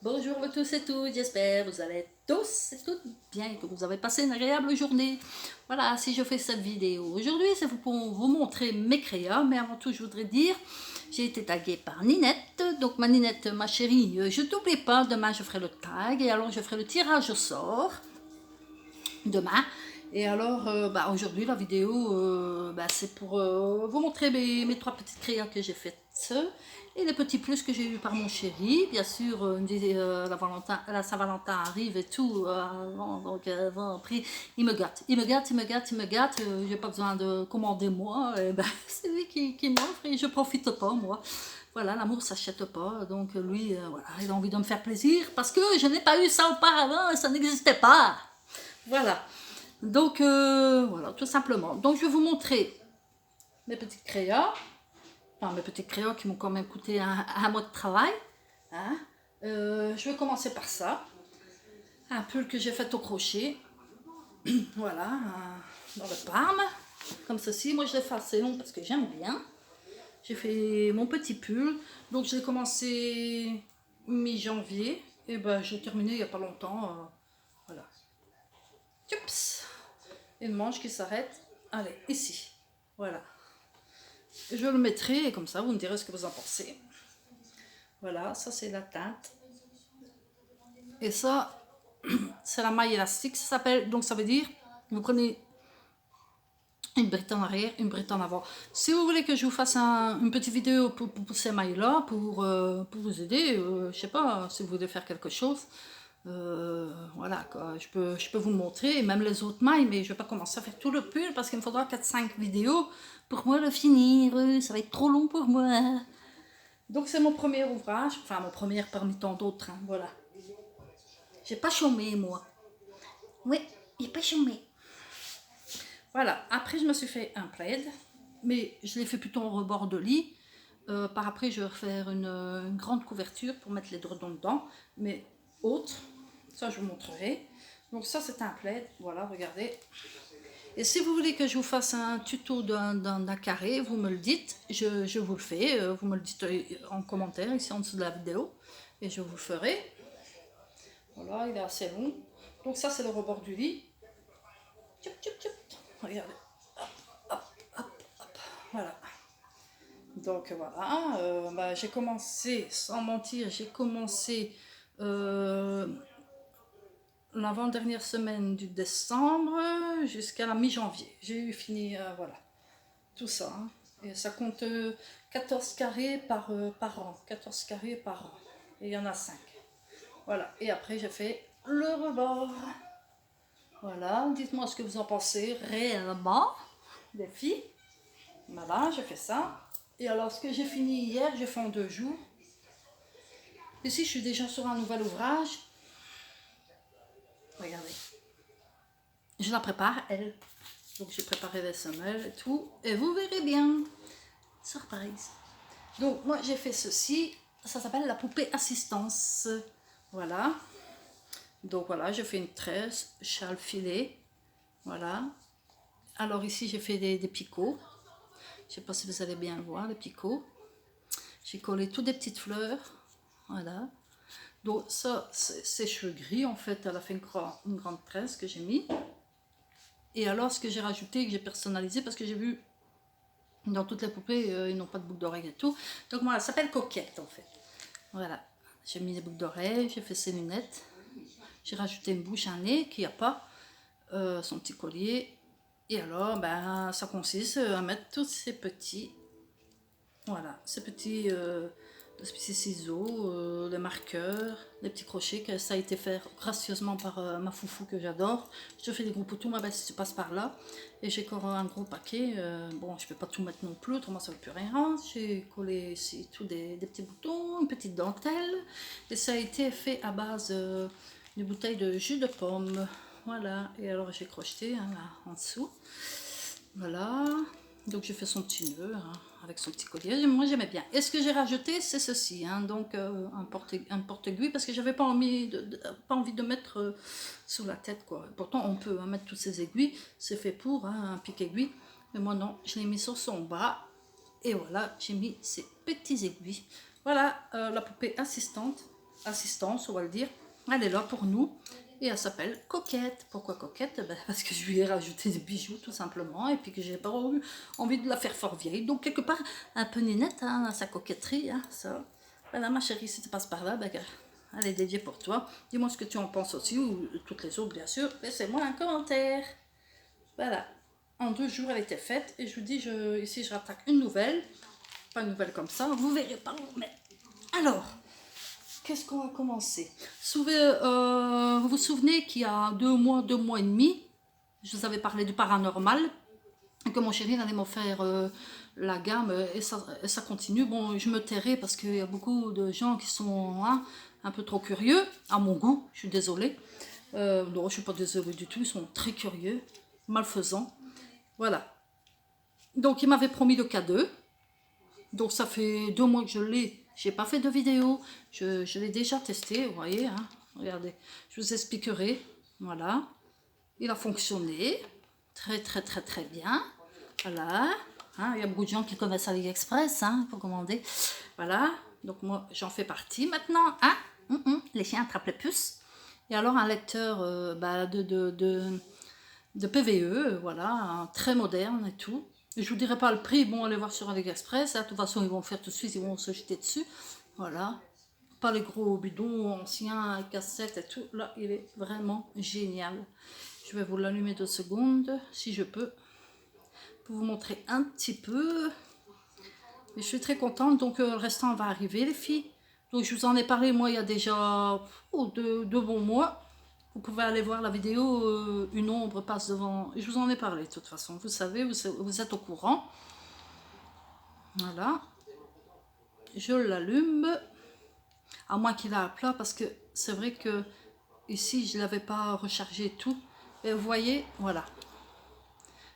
Bonjour vous tous et toutes, j'espère que vous allez tous et toutes bien et que vous avez passé une agréable journée. Voilà, si je fais cette vidéo aujourd'hui, c'est pour vous montrer mes crayons, mais avant tout je voudrais dire, j'ai été taguée par Ninette, donc ma Ninette, ma chérie, je t'oublie pas, demain je ferai le tag et alors je ferai le tirage au sort, demain. Et alors, aujourd'hui, la vidéo, c'est pour vous montrer mes trois petites crayons que j'ai faites et les petits plus que j'ai eu par mon chéri. Bien sûr, la Saint-Valentin arrive et tout. Donc, après, il me gâte. Il me gâte, il me gâte, il me gâte. J'ai pas besoin de commander moi. Et c'est lui qui m'offre et je profite pas, moi. Voilà, l'amour s'achète pas. Donc, lui, voilà, il a envie de me faire plaisir parce que je n'ai pas eu ça auparavant et ça n'existait pas. Voilà. Donc, voilà, tout simplement. Donc, je vais vous montrer mes petites crayons. Enfin, mes petits crayons qui m'ont quand même coûté un mois de travail. Hein. Je vais commencer par ça. Un pull que j'ai fait au crochet. Voilà, dans le Parme. Comme ceci. Moi, je l'ai fait assez long parce que j'aime bien. J'ai fait mon petit pull. Donc, j'ai commencé mi-janvier. Et j'ai terminé il n'y a pas longtemps. Voilà. Oups. Une manche qui s'arrête. Allez, ici. Voilà. Je le mettrai et comme ça, vous me direz ce que vous en pensez. Voilà, ça c'est la teinte. Et ça, c'est la maille élastique, ça s'appelle. Donc ça veut dire, vous prenez une bride en arrière, une bride en avant. Si vous voulez que je vous fasse une petite vidéo pour ces mailles-là, pour vous aider, je sais pas, si vous voulez faire quelque chose, voilà, quoi. Je peux vous montrer, et même les autres mailles, mais je vais pas commencer à faire tout le pull parce qu'il me faudra 4-5 vidéos pour moi le finir. Ça va être trop long pour moi. Donc c'est mon premier ouvrage, enfin mon premier parmi tant d'autres, hein, voilà. J'ai pas chômé, moi. Oui, j'ai pas chômé. Voilà, après je me suis fait un plaid, mais je l'ai fait plutôt en rebord de lit. Par après, je vais refaire une grande couverture pour mettre les edredons dedans, mais haute. Ça, je vous montrerai. Donc ça, c'est un plaid. Voilà, regardez. Et si vous voulez que je vous fasse un tuto d'un carré, vous me le dites. Je vous le fais. Vous me le dites en commentaire ici en dessous de la vidéo. Et je vous le ferai. Voilà, il est assez long. Donc ça, c'est le rebord du lit. Tchoup, tchoup, tchoup. Regardez. Hop, hop, hop, hop. Voilà. Donc voilà, j'ai commencé, sans mentir, j'ai commencé l'avant-dernière semaine du décembre jusqu'à la mi-janvier. J'ai eu fini, voilà, tout ça. Hein. Et ça compte 14 carrés par an. 14 carrés par an. Et il y en a 5. Voilà, et après j'ai fait le rebord. Voilà, dites-moi ce que vous en pensez réellement, les filles. Voilà, j'ai fait ça. Et alors, ce que j'ai fini hier, j'ai fait en 2 jours. Ici, je suis déjà sur un nouvel ouvrage. Regardez. Je la prépare, elle. Donc, j'ai préparé les semelles et tout. Et vous verrez bien. Surprise. Donc, moi, j'ai fait ceci. Ça s'appelle la poupée assistance. Voilà. Donc, voilà, j'ai fait une tresse, châle filet. Voilà. Alors, ici, j'ai fait des picots. Je ne sais pas si vous allez bien le voir, les picots. J'ai collé toutes des petites fleurs. Voilà. Donc ça, c'est cheveux gris en fait. Elle a fait une grande tresse que j'ai mis. Et alors ce que j'ai rajouté, que j'ai personnalisé, parce que j'ai vu dans toutes les poupées, ils n'ont pas de boucle d'oreille et tout. Donc moi, elle s'appelle Coquette en fait. Voilà. J'ai mis des boucles d'oreilles, j'ai fait ses lunettes. J'ai rajouté une bouche, un nez qui a pas, son petit collier. Et alors, ça consiste à mettre tous ces petits, voilà, ces petits ciseaux, les marqueurs, les petits crochets, que ça a été fait gracieusement par ma foufou que j'adore. Je fais des gros poutous, ma belle, si tu passes par là. Et j'ai encore un gros paquet. Bon, je ne peux pas tout mettre non plus, autrement ça ne veut plus rien. J'ai collé ici tout des petits boutons, une petite dentelle. Et ça a été fait à base d'une bouteille de jus de pomme. Voilà, et alors j'ai crocheté hein, là, en dessous. Voilà, donc j'ai fait son petit nœud hein, avec son petit collier. Moi j'aimais bien. Et ce que j'ai rajouté, c'est ceci, hein, donc un porte-aiguille parce que j'avais pas envie de mettre sur la tête quoi. Pourtant on peut hein, mettre toutes ces aiguilles, c'est fait pour hein, un pic-aiguille. Mais moi non, je l'ai mis sur son bras et voilà, j'ai mis ces petits aiguilles. Voilà, la poupée assistance, on va le dire. Elle est là pour nous. Et elle s'appelle Coquette. Pourquoi Coquette? Ben, parce que je lui ai rajouté des bijoux tout simplement. Et puis que j'ai pas eu envie de la faire fort vieille. Donc quelque part, un peu nénette, hein, sa coquetterie. Hein, ça. Voilà ma chérie, si tu passes par là, ben, elle est dédiée pour toi. Dis-moi ce que tu en penses aussi. Ou toutes les autres bien sûr. Laissez-moi un commentaire. Voilà. En 2 jours elle était faite. Et je vous dis, ici je rattaque une nouvelle. Pas une nouvelle comme ça. Vous verrez pas. Mais alors... Qu'est-ce qu'on va commencer? Vous vous souvenez qu'il y a 2 mois et demi, je vous avais parlé du paranormal, et que mon chéri allait m'en faire la gamme, et ça continue. Bon, je me tairai parce qu'il y a beaucoup de gens qui sont hein, un peu trop curieux, à mon goût, je suis désolée. Non, je ne suis pas désolée du tout, ils sont très curieux, malfaisants. Voilà. Donc, il m'avait promis le K2. Donc ça fait 2 mois que je l'ai. J'ai pas fait de vidéo. Je l'ai déjà testé, vous voyez. Hein. Regardez, je vous expliquerai. Voilà. Il a fonctionné. Très très très très bien. Voilà. Hein, il y a beaucoup de gens qui connaissent AliExpress hein, pour commander. Voilà. Donc moi j'en fais partie maintenant. Hein. Les chiens attrapent les puces. Et alors un lecteur de PVE, voilà, hein, très moderne et tout. Je vous dirai pas le prix, bon, allez voir sur AliExpress, hein, de toute façon ils vont faire tout de suite, ils vont se jeter dessus, voilà. Pas les gros bidons anciens, cassettes et tout, là il est vraiment génial. Je vais vous l'allumer 2 secondes, si je peux, pour vous montrer un petit peu. Et je suis très contente, donc le restant va arriver les filles. Donc je vous en ai parlé, moi il y a déjà 2 bons mois. Vous pouvez aller voir la vidéo, une ombre passe devant. Je vous en ai parlé de toute façon. Vous savez, vous êtes au courant. Voilà. Je l'allume. À moins qu'il ait à plat parce que c'est vrai que ici je ne l'avais pas rechargé et tout. Et vous voyez, voilà.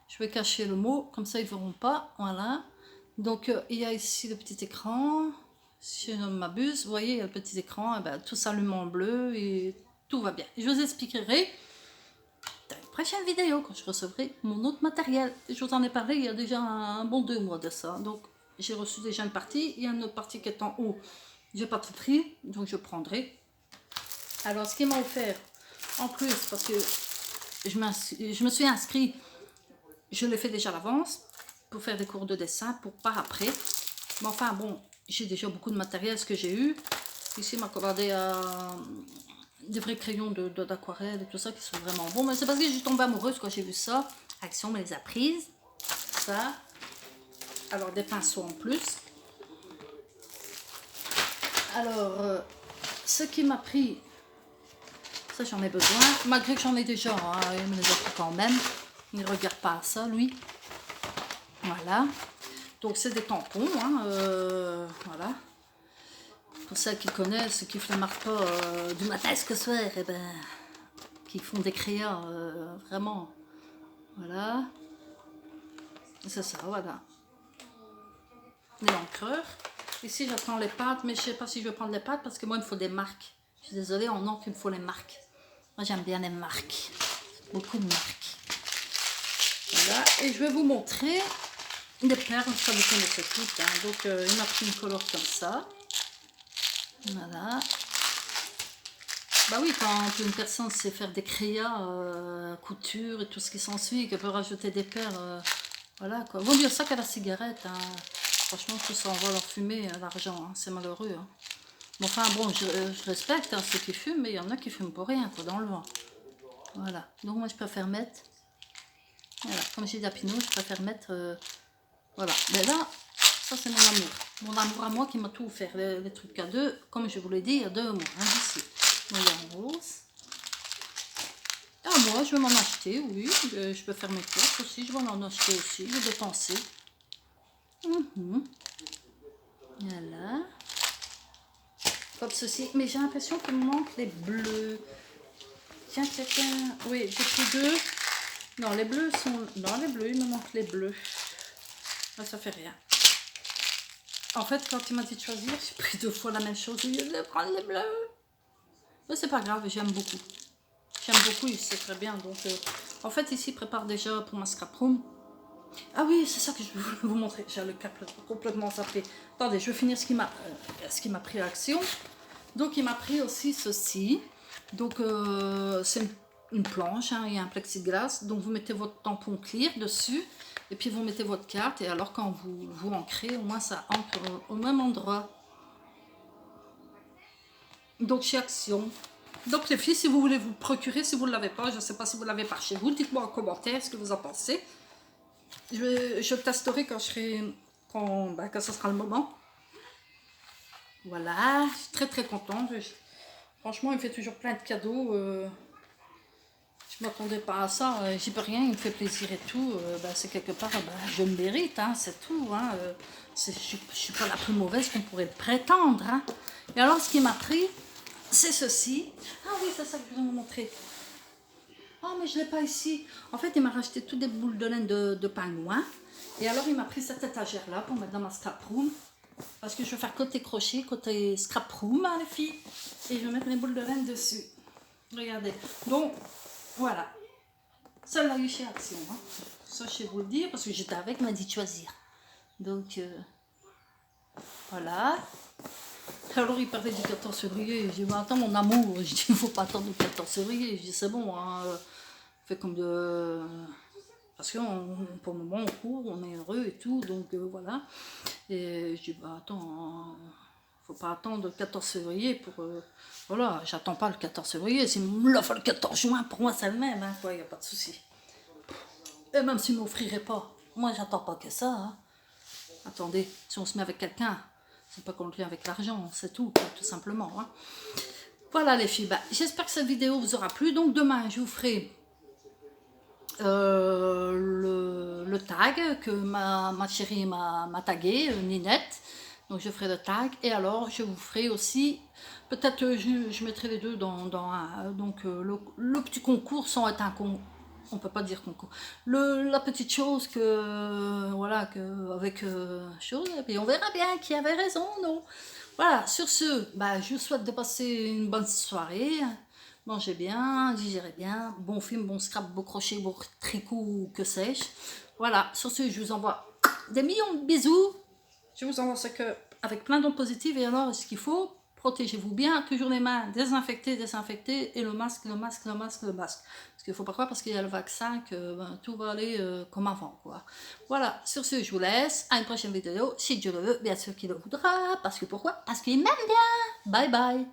Je vais cacher le mot, comme ça ils ne verront pas. Voilà. Donc il y a ici le petit écran. Si je ne m'abuse, vous voyez, il y a le petit écran. Et ben, tout s'allume en bleu et tout va bien. Je vous expliquerai dans une prochaine vidéo quand je recevrai mon autre matériel. Je vous en ai parlé il y a déjà un bon 2 mois de ça. Donc j'ai reçu déjà une partie. Il y a une autre partie qui est en haut. J'ai pas tout pris, donc je prendrai. Alors ce qu'il m'a offert en plus, parce que je me suis inscrit, je l'ai fait déjà à l'avance pour faire des cours de dessin pour par après. Mais enfin bon, j'ai déjà beaucoup de matériel, ce que j'ai eu. Ici il m'a commandé des vrais crayons d'aquarelle et tout ça qui sont vraiment bons. Mais c'est parce que je suis tombée amoureuse quand j'ai vu ça. Action me les a prises. Ça. Alors des pinceaux en plus. Alors, ce qui m'a pris, ça j'en ai besoin. Malgré que j'en ai déjà, hein, il me les a pris quand même. Il ne regarde pas à ça lui. Voilà. Donc c'est des tampons. Hein, voilà. Pour celles qui connaissent, qui ne marquent pas du matin jusqu'au soir, et ben, qui font des crayons vraiment. Voilà. C'est ça, voilà. Les encreurs. Ici, j'attends les pâtes, mais je ne sais pas si je vais prendre les pâtes parce que moi, il me faut des marques. Je suis désolée, en encre, il me faut les marques. Moi, j'aime bien les marques. Beaucoup de marques. Voilà. Et je vais vous montrer des perles, ça vous connaissez toutes. Hein. Donc, il m'a pris une colore comme ça. Voilà. Bah oui, quand une personne sait faire des créas, couture et tout ce qui s'ensuit, qu'elle peut rajouter des perles, voilà quoi. Vaut mieux ça qu'à la cigarette. Hein. Franchement, tout ça, on va leur fumer l'argent, hein. C'est malheureux. Hein. Mais enfin bon, je respecte hein, ceux qui fument, mais il y en a qui fument pour rien, quoi, dans le vent. Voilà. Donc moi, je préfère mettre, voilà, comme j'ai d'Apino, je préfère mettre, voilà. Mais là, ça c'est mon amour. Mon amour à moi qui m'a tout offert. Les trucs à deux, comme je vous l'ai dit, il y a 2 mois, hein, ici. Voilà, en rose. Ah, moi, je vais m'en acheter, oui. Je peux faire mes courses aussi. Je vais m'en acheter aussi. Je vais dépenser. Voilà. Comme ceci. Mais j'ai l'impression qu'il me manque les bleus. Tiens, tiens, tiens. Oui, j'ai pris 2. Non, les bleus sont... Non, les bleus, il me manque les bleus. Là, ça fait rien. En fait, quand il m'a dit de choisir, j'ai pris 2 fois la même chose. Au lieu de prendre les bleus. Mais c'est pas grave, j'aime beaucoup. J'aime beaucoup, il sait très bien. Donc, en fait, ici, il prépare déjà pour ma scrap room. Ah oui, c'est ça que je voulais vous montrer. J'ai le cap complètement zappé. Attendez, je vais finir ce qui m'a pris l'action. Donc il m'a pris aussi ceci. Donc c'est une planche, hein, il y a un plexiglas. Donc vous mettez votre tampon clear dessus. Et puis vous mettez votre carte. Et alors quand vous ancrez, au moins ça ancre au même endroit. Donc chez Action. Donc les filles, si vous voulez vous procurer, si vous ne l'avez pas, je ne sais pas si vous l'avez par chez vous, dites-moi en commentaire ce que vous en pensez. Je testerai quand quand ce sera le moment. Voilà, je suis très contente. Franchement, il me fait toujours plein de cadeaux. Je ne m'attendais pas à ça. J'y peux rien, il me fait plaisir et tout. C'est quelque part, je le mérite, hein, c'est tout. Hein. Je ne suis pas la plus mauvaise qu'on pourrait prétendre. Hein. Et alors, ce qui m'a pris, c'est ceci. Ah oui, c'est ça que je vais vous montrer. Oh, mais je ne l'ai pas ici. En fait, il m'a racheté toutes des boules de laine de pingouin. Et alors, il m'a pris cette étagère-là pour mettre dans ma scrap room. Parce que je vais faire côté crochet, côté scrap room, hein, les filles. Et je vais mettre mes boules de laine dessus. Regardez. Donc, voilà. Ça l'a eu chez Action. Hein. Ça, je vais vous le dire, parce que j'étais avec, m'a dit de choisir. Donc, voilà. Alors, il parlait du 14 février. J'ai dit, attends, mon amour. Je dis, il ne faut pas attendre le 14 février. Je dis, c'est bon, hein. Fait comme de... Parce que pour le moment, on court, on est heureux et tout. Donc, voilà. Et je dis, attends, faut pas attendre le 14 février pour... voilà, j'attends pas le 14 février. Si me l'offre le 14 juin, pour moi, c'est le même. Hein, il n'y a pas de souci. Et même s'il ne m'offrirait pas, moi, j'attends pas que ça. Hein. Attendez, si on se met avec quelqu'un, c'est pas qu'on le fait avec l'argent, c'est tout simplement. Hein. Voilà les filles, j'espère que cette vidéo vous aura plu. Donc demain, je vous ferai le tag que ma chérie m'a tagué, Ninette. Donc je ferai le tag et alors je vous ferai aussi, peut-être je mettrai les deux dans donc le petit concours sans être un concours. On peut pas dire concours. La petite chose que voilà que avec chose et puis on verra bien qui avait raison non. Voilà, sur ce, je vous souhaite de passer une bonne soirée. Mangez bien, digérez bien. Bon film, bon scrap, beau crochet, beau tricot, que sais-je. Voilà, sur ce, je vous envoie des millions de bisous. Je vous envoie ça avec plein d'ondes positives. Et alors, ce qu'il faut, protégez-vous bien. Toujours les mains désinfectées. Et le masque. Parce qu'il ne faut pas croire, parce qu'il y a le vaccin, que tout va aller comme avant. Quoi. Voilà, sur ce, je vous laisse. À une prochaine vidéo, si Dieu le veut, bien sûr qu'il le voudra. Parce que pourquoi? Parce qu'il m'aime bien. Bye bye.